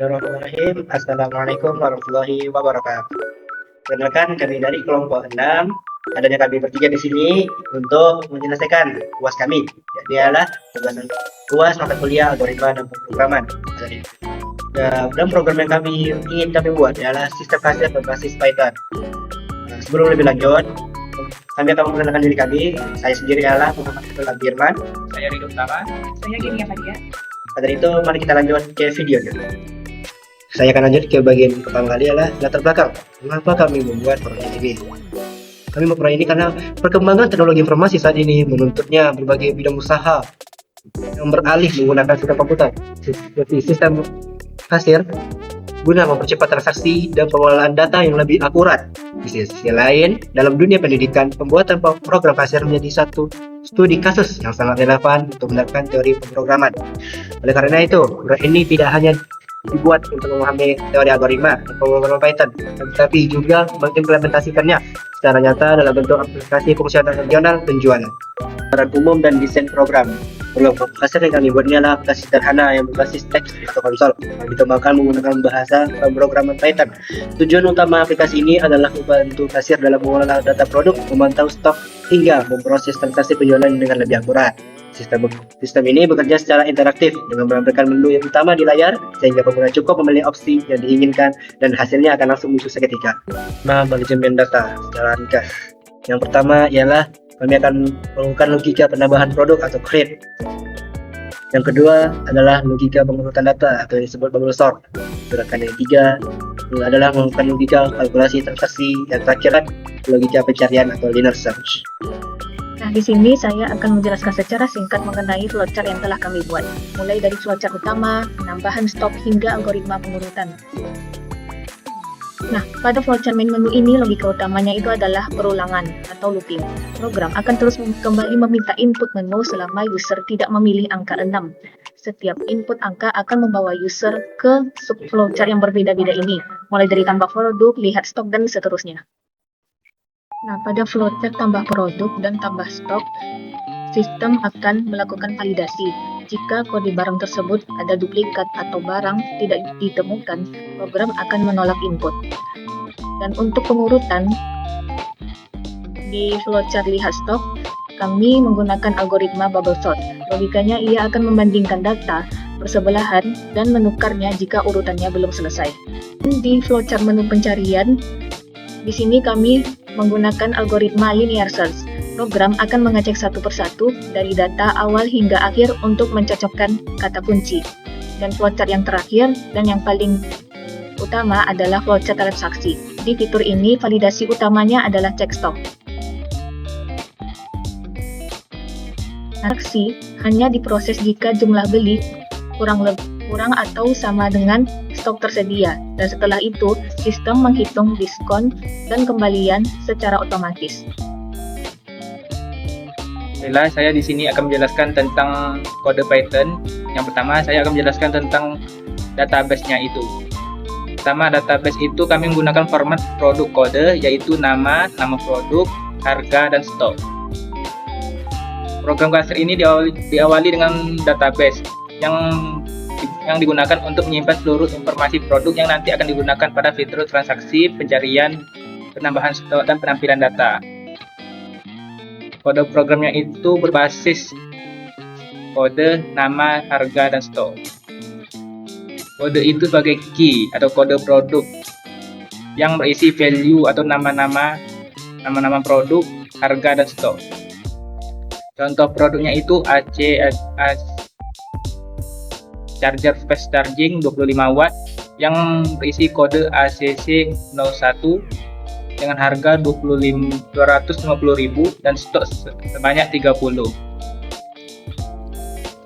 Bismillahirrahmanirrahim. Assalamualaikum warahmatullahi wabarakatuh. Perkenalkan kami dari kelompok 6. Adanya kami bertiga di sini untuk menyelesaikan UAS kami. Jadi adalah pembahasan UAS mata kuliah algoritma dan pemrograman. Jadi, dalam program yang ingin kami buat adalah sistem kasir berbasis Python. Sebelum lebih lanjut, kami akan memperkenalkan diri kami. Saya sendiri adalah Muhammad Abdullah Birman. Saya Ridho Utama. Saya Gini Fadia. Pada itu, mari kita lanjut ke videonya. Saya akan lanjut ke bagian pertama kali adalah latar belakang. Mengapa kami membuat proyek ini? Kami membuat ini karena perkembangan teknologi informasi saat ini menuntutnya berbagai bidang usaha yang beralih menggunakan sistem komputer, seperti sistem kasir, guna mempercepat transaksi dan pengelolaan data yang lebih akurat. Di sisi lain, dalam dunia pendidikan, pembuatan program kasir menjadi satu studi kasus yang sangat relevan untuk menerapkan teori pemrograman. Oleh karena itu, program ini tidak hanya dibuat untuk memahami teori algoritma dan pemrograman Python, tetapi juga mengimplementasikannya secara nyata dalam bentuk aplikasi fungsional regional penjualan. Gambaran umum dan desain program. Program kasir yang kami buat ini adalah aplikasi sederhana yang berbasis teks atau konsol yang dikembangkan menggunakan bahasa pemrograman Python. Tujuan utama aplikasi ini adalah membantu kasir dalam mengolah data produk, memantau stok, hingga memproses transaksi penjualan dengan lebih akurat. Sistem ini bekerja secara interaktif dengan menampilkan menu yang utama di layar sehingga pengguna cukup memilih opsi yang diinginkan dan hasilnya akan langsung muncul seketika. Manajemen data secara ringkas. Yang pertama ialah kami akan melakukan logika penambahan produk atau create. Yang kedua adalah logika pengurutan data atau yang disebut bubble sort. Sedangkan yang ketiga adalah melakukan logika kalkulasi transaksi. Yang terakhir logika pencarian atau linear search. Nah, di sini saya akan menjelaskan secara singkat mengenai flowchart yang telah kami buat, mulai dari flowchart utama, penambahan stok, hingga algoritma pengurutan. Nah, pada flowchart main menu ini logika utamanya itu adalah perulangan atau looping. Program akan terus kembali meminta input menu selama user tidak memilih angka 6. Setiap input angka akan membawa user ke sub-flowchart yang berbeda-beda ini, mulai dari tambah produk, lihat stok, dan seterusnya. Nah, pada flowchart tambah produk dan tambah stok, sistem akan melakukan validasi. Jika kode barang tersebut ada duplikat atau barang tidak ditemukan, program akan menolak input. Dan untuk pengurutan, di flowchart lihat stok, kami menggunakan algoritma bubble sort. Logikanya ia akan membandingkan data bersebelahan dan menukarnya jika urutannya belum selesai. Di flowchart menu pencarian, di sini kami menggunakan algoritma linear search. Program akan mengecek satu persatu dari data awal hingga akhir untuk mencocokkan kata kunci. Dan flowchart yang terakhir dan yang paling utama adalah flowchart transaksi. Di fitur ini, validasi utamanya adalah cek stok. Transaksi hanya diproses jika jumlah beli kurang atau sama dengan stok tersedia, dan setelah itu sistem menghitung diskon dan kembalian secara otomatis. Baiklah, saya di sini akan menjelaskan tentang kode Python. Yang pertama, saya akan menjelaskan tentang database-nya itu. Pertama, database itu kami menggunakan format produk kode, yaitu nama produk, harga, dan stok. Program kasir ini diawali dengan database yang digunakan untuk menyimpan seluruh informasi produk yang nanti akan digunakan pada fitur transaksi, pencarian, penambahan stok, dan penampilan data. Kode programnya itu berbasis kode, nama, harga, dan stok. Kode itu sebagai key atau kode produk yang berisi value atau nama-nama produk, harga, dan stok. Contoh produknya itu AC charger fast charging 25 watt yang berisi kode ACC01 dengan harga 250.000 dan stok sebanyak 30.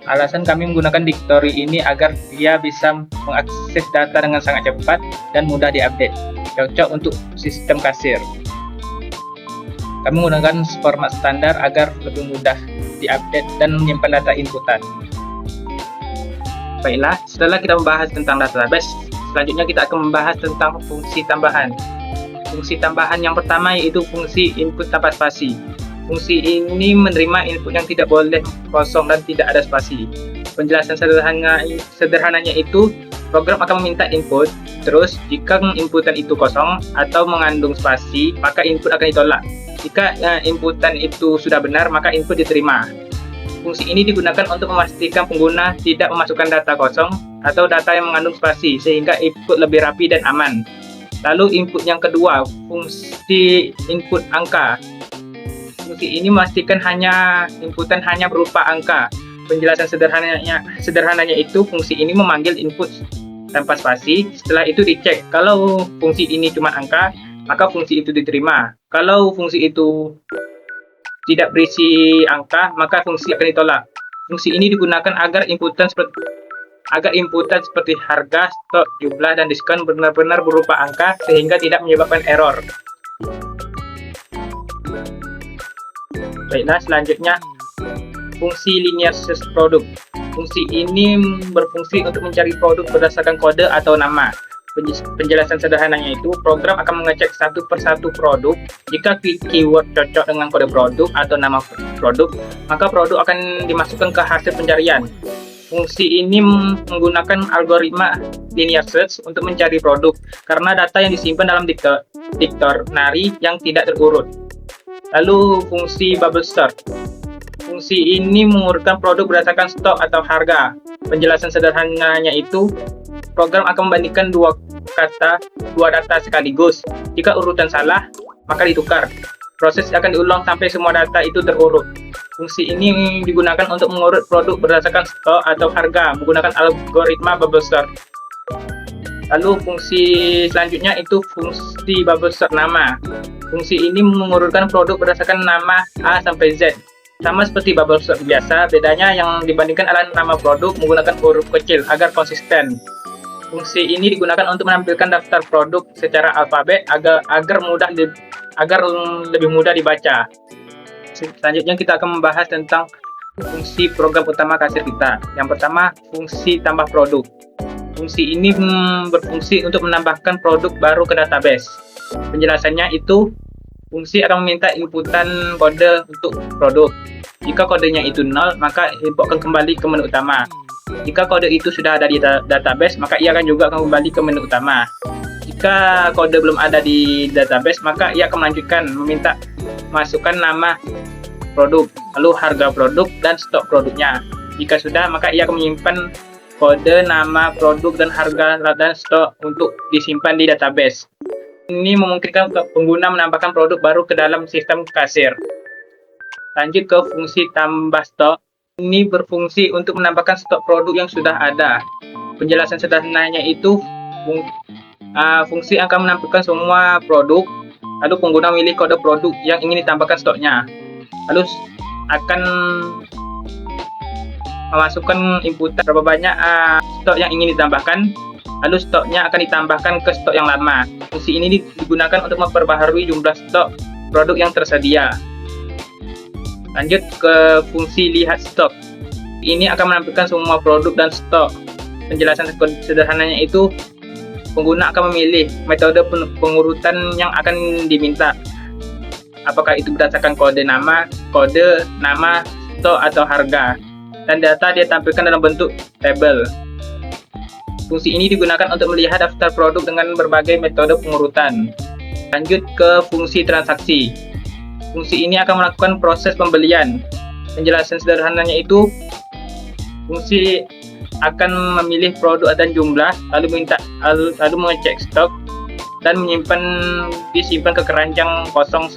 Alasan kami menggunakan dictionary ini agar dia bisa mengakses data dengan sangat cepat dan mudah diupdate, cocok untuk sistem kasir. Kami menggunakan format standar agar lebih mudah diupdate dan menyimpan data inputan. Baiklah, setelah kita membahas tentang database, selanjutnya kita akan membahas tentang fungsi tambahan. Fungsi tambahan yang pertama yaitu fungsi input tanpa spasi. Fungsi ini menerima input yang tidak boleh kosong dan tidak ada spasi. Penjelasan sederhananya itu, program akan meminta input. Terus, jika inputan itu kosong atau mengandung spasi, maka input akan ditolak. Jika inputan itu sudah benar, maka input diterima. Fungsi ini digunakan untuk memastikan pengguna tidak memasukkan data kosong atau data yang mengandung spasi, sehingga input lebih rapi dan aman. Lalu input yang kedua, fungsi input angka. Fungsi ini memastikan inputan hanya berupa angka. Penjelasan sederhananya itu fungsi ini memanggil input tanpa spasi. Setelah itu dicek. Kalau fungsi ini cuma angka, maka fungsi itu diterima. Kalau fungsi itu tidak berisi angka, maka fungsi akan ditolak. Fungsi ini digunakan agar inputan seperti harga, stok, jumlah, dan diskon benar-benar berupa angka sehingga tidak menyebabkan error. Baiklah, selanjutnya fungsi linear search produk. Fungsi ini berfungsi untuk mencari produk berdasarkan kode atau nama. Penjelasan sederhananya itu, program akan mengecek satu persatu produk. Jika keyword cocok dengan kode produk atau nama produk, maka produk akan dimasukkan ke hasil pencarian. Fungsi ini menggunakan algoritma linear search untuk mencari produk, karena data yang disimpan dalam dictionary yang tidak terurut. Lalu fungsi bubble sort. Fungsi ini mengurutkan produk berdasarkan stok atau harga. Penjelasan sederhananya itu, program akan membandingkan dua data sekaligus. Jika urutan salah, maka ditukar. Proses akan diulang sampai semua data itu terurut. Fungsi ini digunakan untuk mengurut produk berdasarkan stok atau harga menggunakan algoritma bubble sort. Lalu fungsi selanjutnya itu fungsi bubble sort nama. Fungsi ini mengurutkan produk berdasarkan nama A sampai Z. Sama seperti bubble sort biasa, bedanya yang dibandingkan adalah nama produk menggunakan huruf kecil agar konsisten. Fungsi ini digunakan untuk menampilkan daftar produk secara alfabet agar lebih mudah dibaca. Selanjutnya kita akan membahas tentang fungsi program utama kasir kita. Yang pertama, fungsi tambah produk. Fungsi ini berfungsi untuk menambahkan produk baru ke database. Penjelasannya itu, fungsi akan meminta inputan kode untuk produk. Jika kodenya itu 0, maka input akan kembali ke menu utama. Jika kode itu sudah ada di database, maka ia akan juga kembali ke menu utama. Jika kode belum ada di database, maka ia akan melanjutkan meminta masukkan nama produk, lalu harga produk, dan stok produknya. Jika sudah, maka ia akan menyimpan kode, nama produk, dan harga dan stok untuk disimpan di database. Ini memungkinkan pengguna menambahkan produk baru ke dalam sistem kasir. Lanjut ke fungsi tambah stok. Ini berfungsi untuk menambahkan stok produk yang sudah ada. Penjelasan sederhananya itu, fungsi akan menampilkan semua produk, lalu pengguna memilih kode produk yang ingin ditambahkan stoknya. Lalu akan memasukkan inputan berapa banyak stok yang ingin ditambahkan, lalu stoknya akan ditambahkan ke stok yang lama. Fungsi ini digunakan untuk memperbaharui jumlah stok produk yang tersedia. Lanjut ke fungsi lihat stok. Ini akan menampilkan semua produk dan stok. Penjelasan sederhananya itu, pengguna akan memilih metode pengurutan yang akan diminta. Apakah itu berdasarkan kode nama, stok, atau harga. Dan data dia tampilkan dalam bentuk tabel. Fungsi ini digunakan untuk melihat daftar produk dengan berbagai metode pengurutan. Lanjut ke fungsi transaksi. Fungsi ini akan melakukan proses pembelian. Penjelasan sederhananya itu, fungsi akan memilih produk dan jumlah, lalu mengecek stok dan disimpan ke keranjang kosong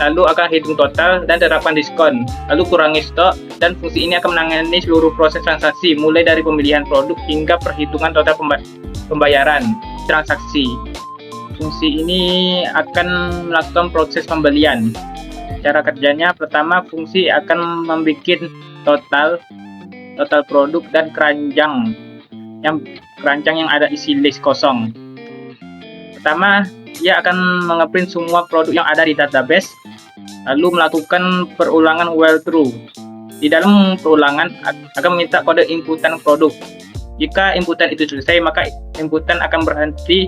lalu akan hitung total dan terapkan diskon, lalu kurangi stok, dan fungsi ini akan menangani seluruh proses transaksi mulai dari pemilihan produk hingga perhitungan total pembayaran transaksi. Fungsi ini akan melakukan proses pembelian. Cara kerjanya, pertama fungsi akan membuat total produk dan keranjang yang ada isi list kosong. Pertama, ia akan mengeprint semua produk yang ada di database, lalu melakukan perulangan while true. Di dalam perulangan akan meminta kode inputan produk. Jika inputan itu selesai, maka inputan akan berhenti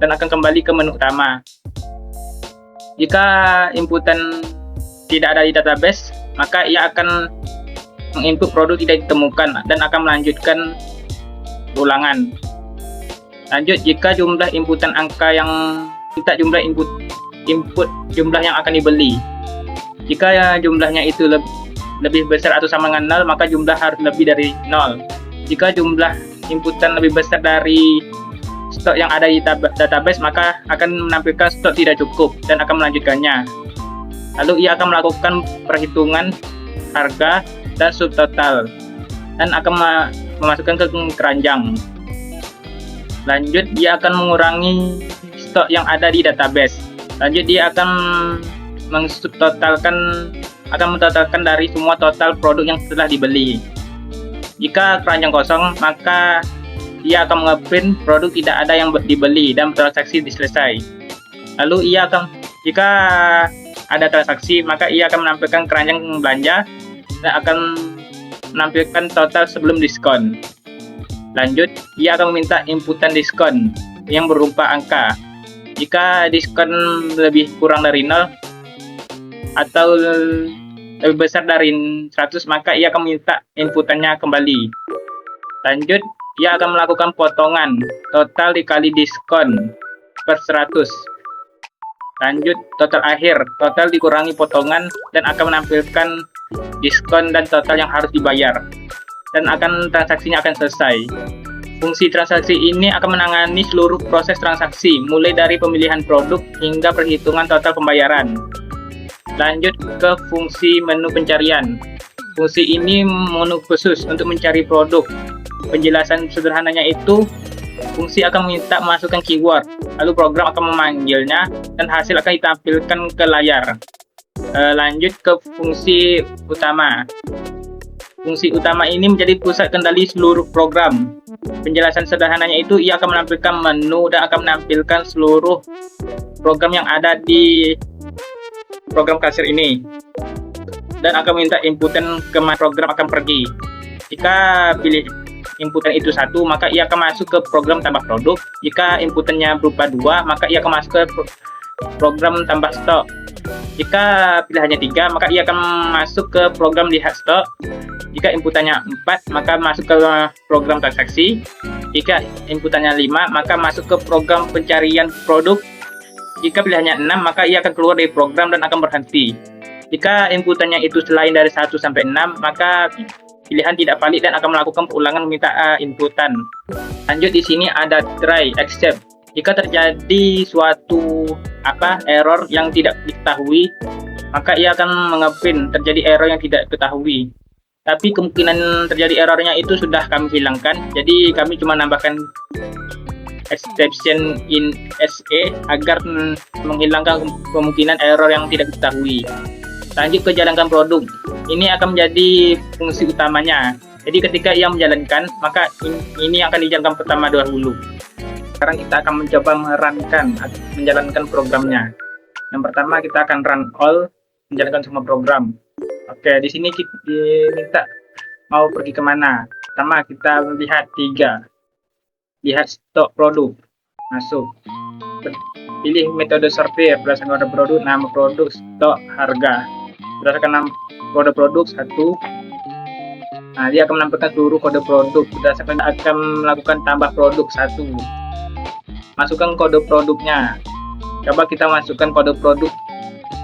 dan akan kembali ke menu utama. Jika inputan tidak ada di database, maka ia akan input produk tidak ditemukan dan akan melanjutkan ulangan. Lanjut, jika jumlah inputan angka yang minta jumlah input jumlah yang akan dibeli. Jika jumlahnya itu lebih besar atau sama dengan 0, maka jumlah harus lebih dari 0. Jika jumlah inputan lebih besar dari stok yang ada di database, maka akan menampilkan stok tidak cukup dan akan melanjutkannya. Lalu ia akan melakukan perhitungan harga dan subtotal dan akan memasukkan ke keranjang. Lanjut, dia akan mengurangi stok yang ada di database. Lanjut, dia akan mentotalkan dari semua total produk yang telah dibeli. Jika keranjang kosong, maka ia akan mengeprint produk tidak ada yang dibeli dan transaksi selesai. Lalu jika ada transaksi, maka ia akan menampilkan keranjang belanja dan akan menampilkan total sebelum diskon. Lanjut, ia akan meminta inputan diskon yang berupa angka. Jika diskon lebih kurang dari 0 atau lebih besar dari 100, maka ia akan meminta inputannya kembali. Lanjut, ia akan melakukan potongan total dikali diskon per 100. Lanjut, total akhir, total dikurangi potongan dan akan menampilkan diskon dan total yang harus dibayar. Dan transaksinya akan selesai. Fungsi transaksi ini akan menangani seluruh proses transaksi, mulai dari pemilihan produk hingga perhitungan total pembayaran. Lanjut ke fungsi menu pencarian. Fungsi ini menu khusus untuk mencari produk. Penjelasan sederhananya itu, fungsi akan meminta masukkan keyword, lalu program akan memanggilnya dan hasil akan ditampilkan ke layar. Lanjut ke fungsi utama. Fungsi utama ini menjadi pusat kendali seluruh program. Penjelasan sederhananya itu, ia akan menampilkan menu dan akan menampilkan seluruh program yang ada di program kasir ini dan akan minta inputan kemana program akan pergi. Jika pilih inputan itu 1, maka ia akan masuk ke program tambah produk. Jika inputannya berupa 2, maka ia akan masuk ke program tambah stok. Jika pilihannya 3, maka ia akan masuk ke program lihat stok. Jika inputannya 4, maka masuk ke program transaksi. Jika inputannya 5, maka masuk ke program pencarian produk. Jika pilihannya 6, maka ia akan keluar dari program dan akan berhenti. Jika inputannya itu selain dari 1 sampai 6, maka pilihan tidak valid dan akan melakukan perulangan meminta inputan. Lanjut, di sini ada try, accept. Jika terjadi suatu error yang tidak diketahui, maka ia akan mengeprint terjadi error yang tidak diketahui. Tapi kemungkinan terjadi errornya itu sudah kami hilangkan, jadi kami cuma nambahkan exception in SA agar menghilangkan kemungkinan error yang tidak diketahui. Lanjut ke jalankan produk. Ini akan menjadi fungsi utamanya. Jadi ketika ia menjalankan, maka ini akan dijalankan pertama dahulu. Sekarang kita akan mencoba menjalankan programnya. Yang pertama kita akan run all, menjalankan semua program. Oke, di sini kita diminta mau pergi kemana. Pertama kita lihat 3. Lihat stok produk, masuk. Pilih metode sortir berdasarkan kode produk, nama produk, stok, harga. Berdasarkan nama kode produk 1. Nah, dia akan menampilkan seluruh kode produk. Berdasarkan akan melakukan tambah produk 1. Masukkan kode produknya. Coba kita masukkan kode produk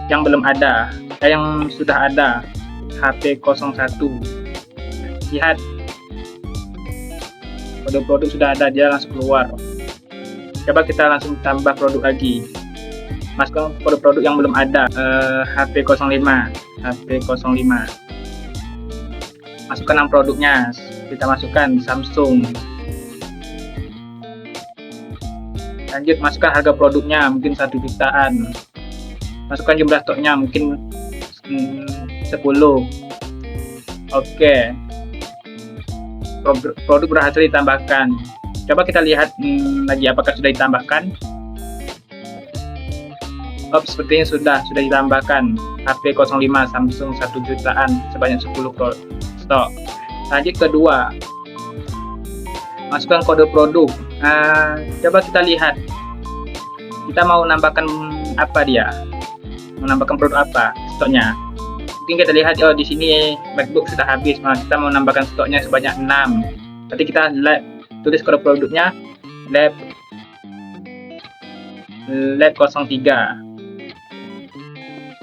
yang belum ada, yang sudah ada, HP01. Lihat kode produk sudah ada, dia langsung keluar. Coba kita langsung tambah produk lagi. Masukkan kode produk yang belum ada, HP05. Masukkan nama produknya, kita masukkan Samsung. Lanjut, masukkan harga produknya, mungkin 1 jutaan. Masukkan jumlah stoknya, mungkin 10. Oke, produk berhasil ditambahkan. Coba kita lihat lagi apakah sudah ditambahkan. Sepertinya sudah ditambahkan. HP05 Samsung 1 jutaan sebanyak 10 stok. Lanjut kedua, masukkan kode produk. Coba kita lihat, kita mau menambahkan apa dia, menambahkan produk apa stoknya. Mungkin kita lihat, oh di sini MacBook sudah habis, nah kita mau nambahkan stoknya sebanyak 6. Nanti kita tulis kode produknya lab 03,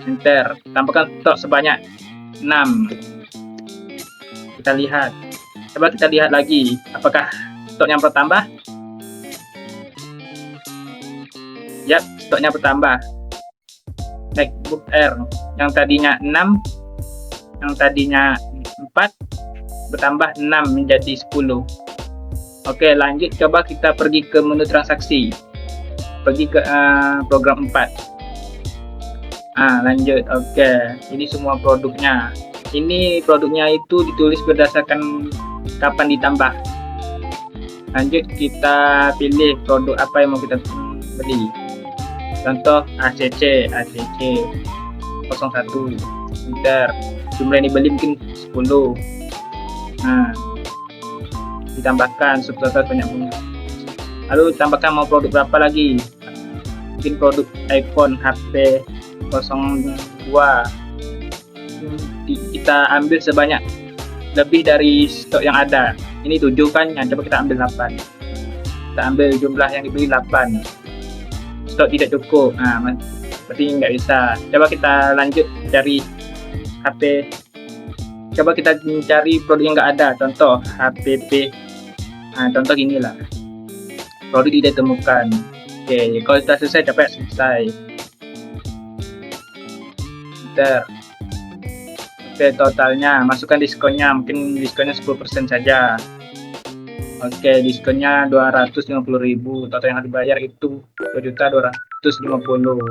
enter, tambahkan stok sebanyak 6. Kita lihat, coba kita lihat lagi apakah stoknya bertambah. Yap, stoknya bertambah. MacBook Air yang tadinya 6, yang tadinya 4, bertambah 6 menjadi 10. Oke, lanjut, coba kita pergi ke menu transaksi, pergi ke program 4. Lanjut. Oke, ini semua produknya. Ini produknya itu ditulis berdasarkan kapan ditambah. Lanjut, kita pilih produk apa yang mau kita beli. Contoh ACC 01, enter. Jumlah yang dibeli mungkin 10. Ditambahkan subtotal banyak punya. Lalu tambahkan mau produk berapa lagi, mungkin produk iPhone HP 02. Kita ambil sebanyak lebih dari stok yang ada. Ini 7 kan, coba kita ambil 8. Kita ambil jumlah yang dibeli 8. Stok tidak cukup, berarti nggak bisa. Coba kita lanjut cari HP. Coba kita mencari produk yang nggak ada, contoh HPP. Contoh inilah, produk tidak ditemukan. Oke, kalau sudah selesai, capek selesai. Enter. Oke, totalnya masukkan diskonnya, mungkin diskonnya 10% saja. Oke, diskonnya 250.000, total yang harus dibayar itu 2.250.000.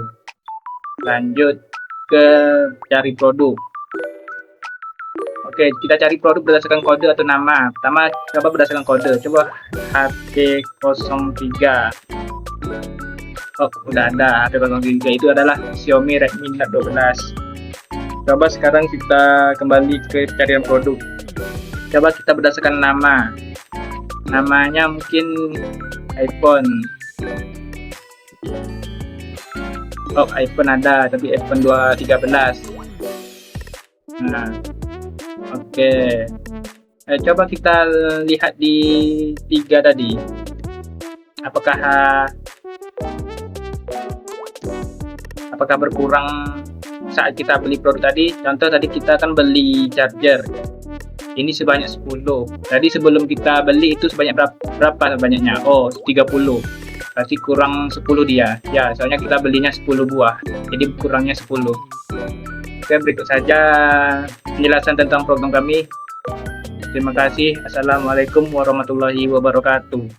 Lanjut ke cari produk. Oke, kita cari produk berdasarkan kode atau nama. Pertama, coba berdasarkan kode. Coba HP03. Oh, udah ada. HP03 itu adalah Xiaomi Redmi Note 12. Coba sekarang kita kembali ke carian produk. Coba kita berdasarkan nama. Namanya mungkin iPhone. Oh, iPhone ada, tapi iPhone 13. Oke. Coba kita lihat di 3 tadi. Apakah berkurang saat kita beli produk tadi? Contoh tadi kita kan beli charger. Ini sebanyak 10. Tadi sebelum kita beli itu sebanyak berapa banyaknya? Oh, 30. Berarti kurang 10 dia. Ya, soalnya kita belinya 10 buah. Jadi kurangnya 10. Oke, berikut saja penjelasan tentang program kami. Terima kasih. Assalamualaikum warahmatullahi wabarakatuh.